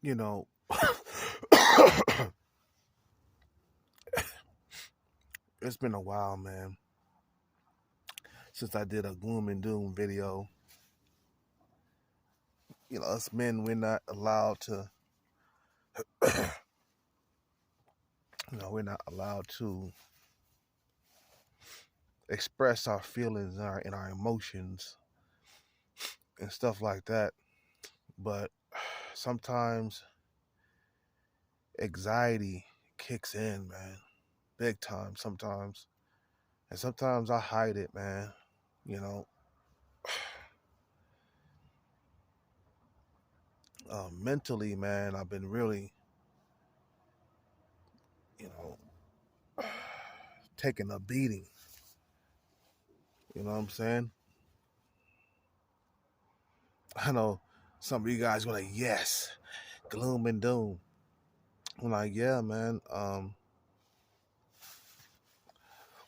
You know, it's been a while, man, since I did a gloom and doom video. Us men, we're not allowed to, we're not allowed to express our feelings and our emotions and stuff like that. But sometimes anxiety kicks in, man, big time sometimes. And sometimes I hide it, man. You know, mentally, man, I've been really, you know, taking a beating. You know what I'm saying? I know some of you guys were like, yes, gloom and doom. I'm like, yeah, man.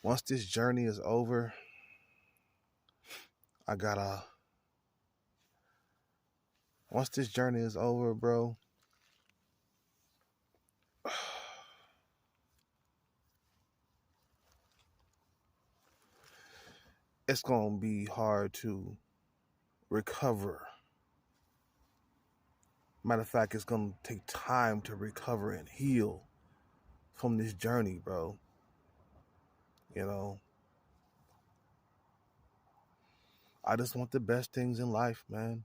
Once this journey is over, I gotta. Once this journey is over, bro, it's gonna be hard to recover. Matter of fact, it's gonna take time to recover and heal from this journey, bro. You know, I just want the best things in life, man.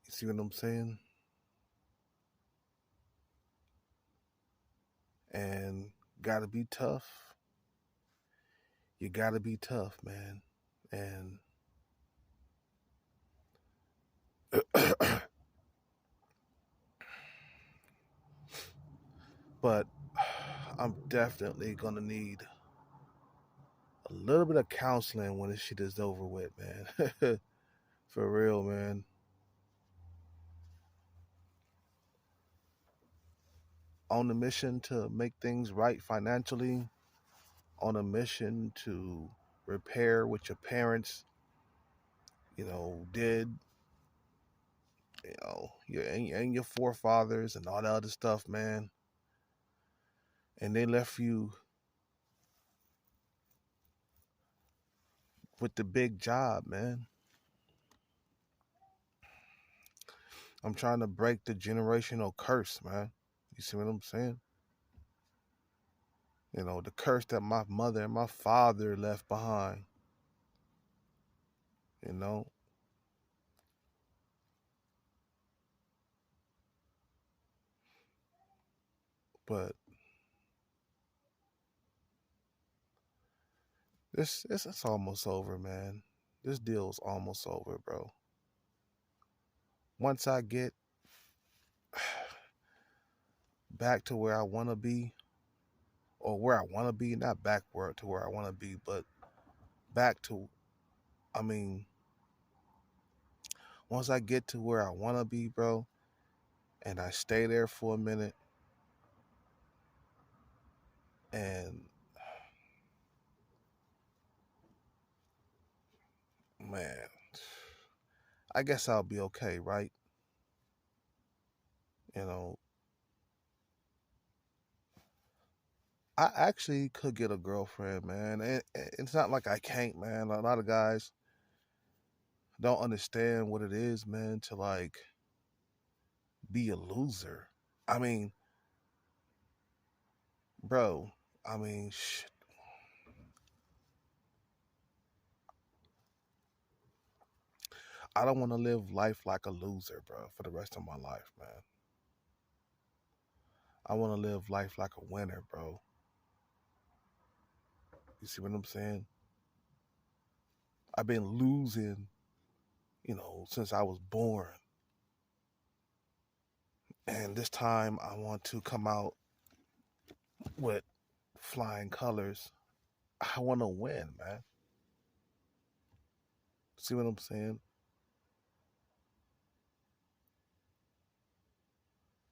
You see what I'm saying? And gotta be tough. You gotta be tough, man. And but I'm definitely gonna need a little bit of counseling when this shit is over with, man. For real, man. On a mission to make things right financially, on a mission to repair what your parents, did, and your forefathers and all that other stuff, man. And they left you with the big job, man. I'm trying to break the generational curse, man. You see what I'm saying? The curse that my mother and my father left behind, you know? But this it's almost over, man. This deal's almost over, bro. Once I get back to where I want to be, or where I want to be, not backward to where I want to be, but back to, I mean, once I get to where I want to be, bro, and I stay there for a minute, and man, I guess I'll be okay, right? You know, I actually could get a girlfriend, man. And it's not like I can't, man. A lot of guys don't understand what it is, man, to like be a loser. I mean, bro, I mean, shit. I don't want to live life like a loser, bro, for the rest of my life, man. I want to live life like a winner, bro. You see what I'm saying? I've been losing, since I was born. And this time I want to come out with flying colors. I want to win, man. See what I'm saying?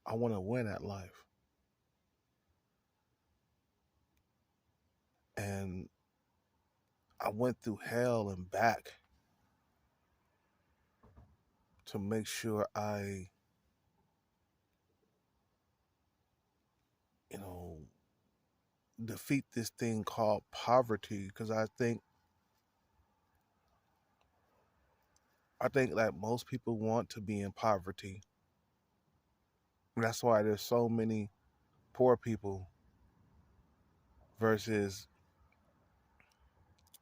I want to win at life. And I went through hell and back to make sure I, you know, defeat this thing called poverty. Because I think that most people want to be in poverty. And that's why there's so many poor people versus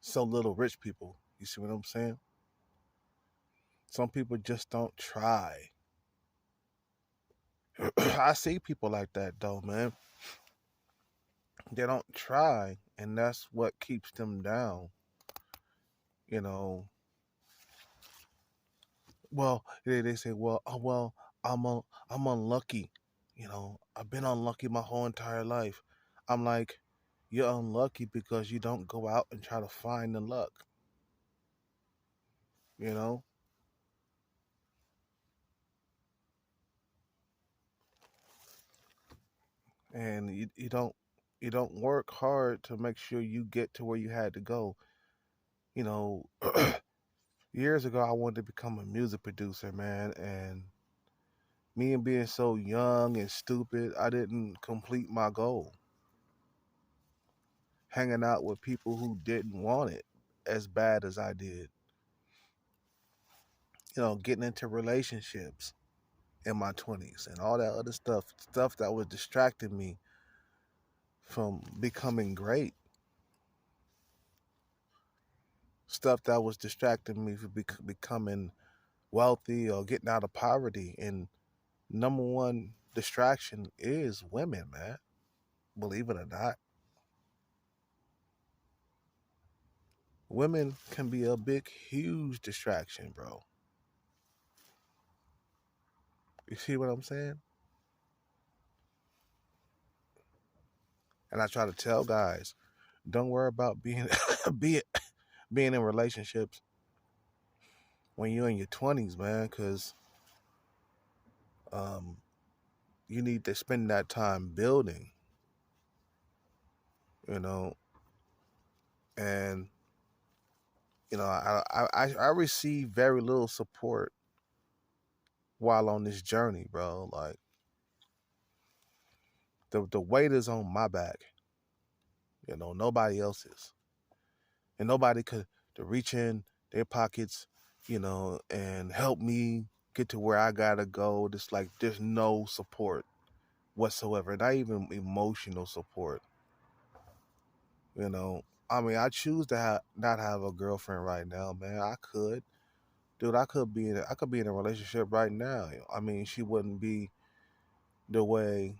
so little rich people. You see what I'm saying? Some people just don't try. I see people like that though, man. They don't try, and that's what keeps them down. You know, well, they say, well, oh, well, I'm unlucky. I've been unlucky my whole entire life. I'm like, you're unlucky because you don't go out and try to find the luck. You know, and you don't work hard to make sure you get to where you had to go. You know, years ago I wanted to become a music producer, man, and me and being so young and stupid, I didn't complete my goal. Hanging out with people who didn't want it as bad as I did. Getting into relationships in my 20s and all that other stuff that was distracting me from becoming great, stuff that was distracting me from becoming wealthy or getting out of poverty. And number one distraction is women, man. Believe it or not, women can be a big, huge distraction, bro. You see what I'm saying? And I try to tell guys, don't worry about being being being in relationships when you're in your 20s, man, because um, you need to spend that time building, you know. And I receive very little support while on this journey, bro. Like the weight is on my back, nobody else's, and nobody could to reach in their pockets, and help me get to where I gotta go. Just like there's no support whatsoever, not even emotional support. You know, I mean, I choose to not have a girlfriend right now, man. I could, dude. I could be in a relationship right now. I mean, she wouldn't be the way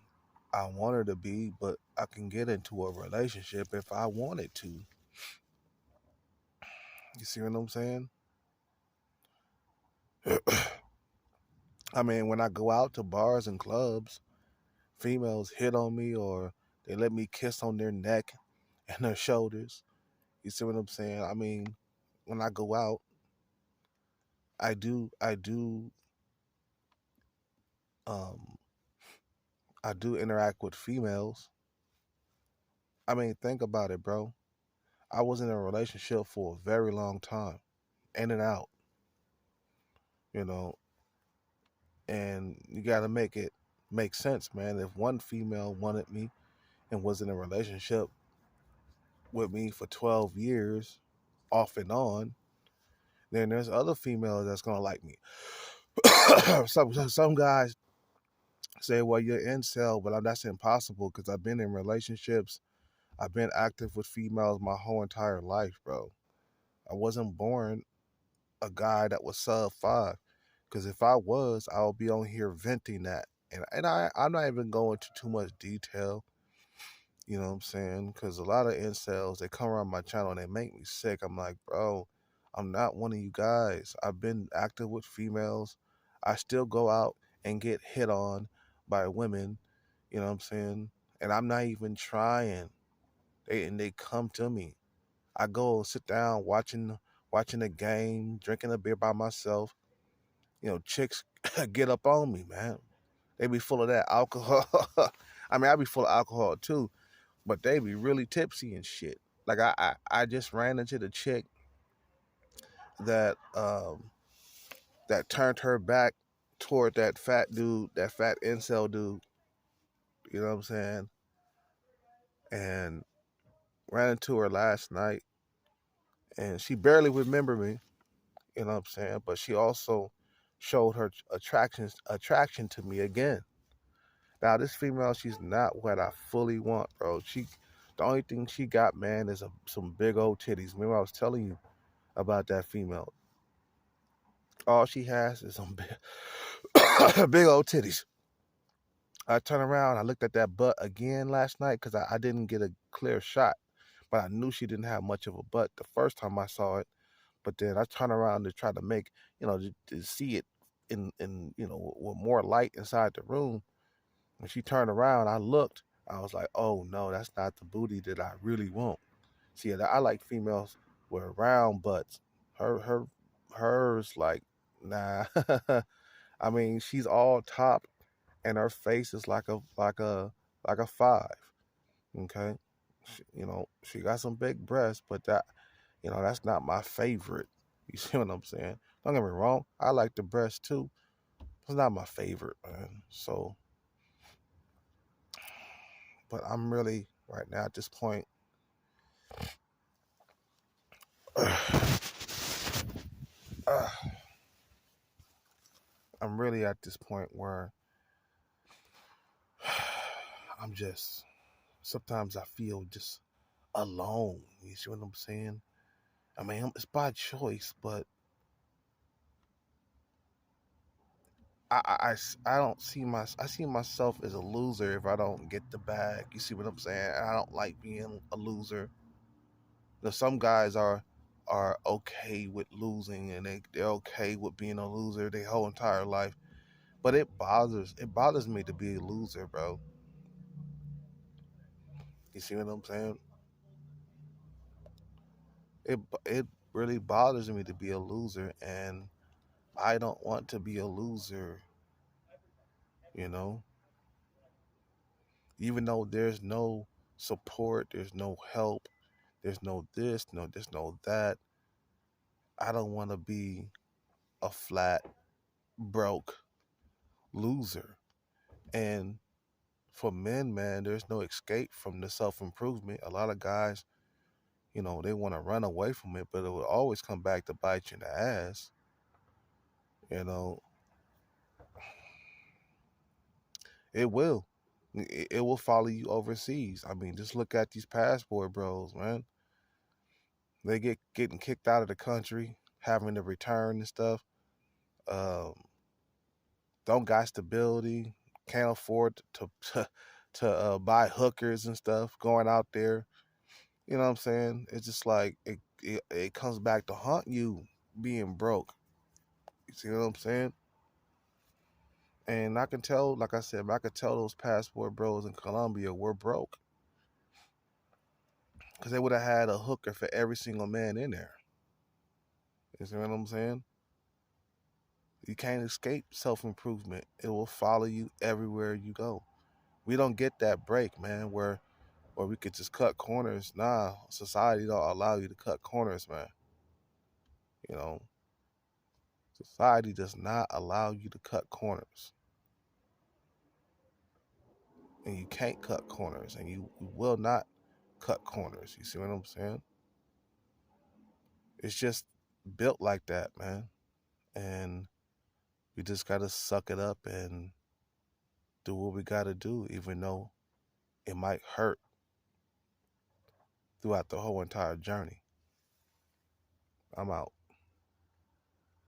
I want her to be, but I can get into a relationship if I wanted to. You see what I'm saying? I mean, when I go out to bars and clubs, females hit on me or they let me kiss on their neck and their shoulders. You see what I'm saying? I mean, when I go out, um, I do interact with females. I mean, think about it, bro. I was in a relationship for a very long time, in and out, you know, and you got to make it make sense, man. If one female wanted me and was in a relationship with me for 12 years, off and on, then there's other females that's gonna like me. Some guys say, "Well, you're incel," but that's impossible because I've been in relationships. I've been active with females my whole entire life, bro. I wasn't born a guy that was sub 5. Because if I was, I would be on here venting that. And I'm not even going into too much detail. You know what I'm saying? Because a lot of incels, they come around my channel and they make me sick. I'm like, bro, I'm not one of you guys. I've been active with females. I still go out and get hit on by women. You know what I'm saying? And I'm not even trying. They come to me. I go sit down watching a game, drinking a beer by myself. Chicks get up on me, man. They be full of that alcohol. I mean, I be full of alcohol too, but they be really tipsy and shit. Like I just ran into the chick that that turned her back toward that fat dude, that fat incel dude. You know what I'm saying? And ran into her last night, and she barely remembered me. You know what I'm saying? But she also showed her attraction to me again. Now this female, she's not what I fully want, bro. The only thing she got, man, is some big old titties. Remember I was telling you about that female. All she has is some big, big old titties. I turned around, I looked at that butt again last night because I didn't get a clear shot, but I knew she didn't have much of a butt the first time I saw it. But then I turned around to try to make, to see it with more light inside the room. When she turned around, I looked. I was like, oh no, that's not the booty that I really want. See, I like females with round butts. Hers like, nah. I mean, she's all top, and her face is like a five. Okay, she got some big breasts, but that's not my favorite. You see what I'm saying? Don't get me wrong, I like the breasts too. It's not my favorite, man. So, but I'm really right now at this point. uh, I'm really at this point where I'm just sometimes I feel just alone. You see what I'm saying? I mean, it's by choice, but I don't see I see myself as a loser if I don't get the bag. You see what I'm saying? I don't like being a loser. Some guys are okay with losing, and they're okay with being a loser their whole entire life. But it bothers me to be a loser, bro. You see what I'm saying? It really bothers me to be a loser, and I don't want to be a loser. You know, even though there's no support, there's no help, there's no this, there's no that. I don't want to be a flat, broke loser. And for men, man, there's no escape from the self improvement. A lot of guys, they want to run away from it, but it will always come back to bite you in the ass. You know, it will. It will follow you overseas. I mean, just look at these passport bros, man. They getting kicked out of the country, having to return and stuff. Um, don't got stability, can't afford to buy hookers and stuff. Going out there, you know what I'm saying? It's just like it comes back to haunt you being broke. You see what I'm saying? And I can tell, like I said, I could tell those passport bros in Colombia were broke because they would have had a hooker for every single man in there. You see what I'm saying? You can't escape self improvement. It will follow you everywhere you go. We don't get that break, man, where we could just cut corners. Nah, society don't allow you to cut corners, man. You know, society does not allow you to cut corners. And you can't cut corners, and you will not cut corners. You see what I'm saying? It's just built like that, man. And we just gotta suck it up and do what we gotta do, even though it might hurt throughout the whole entire journey. I'm out.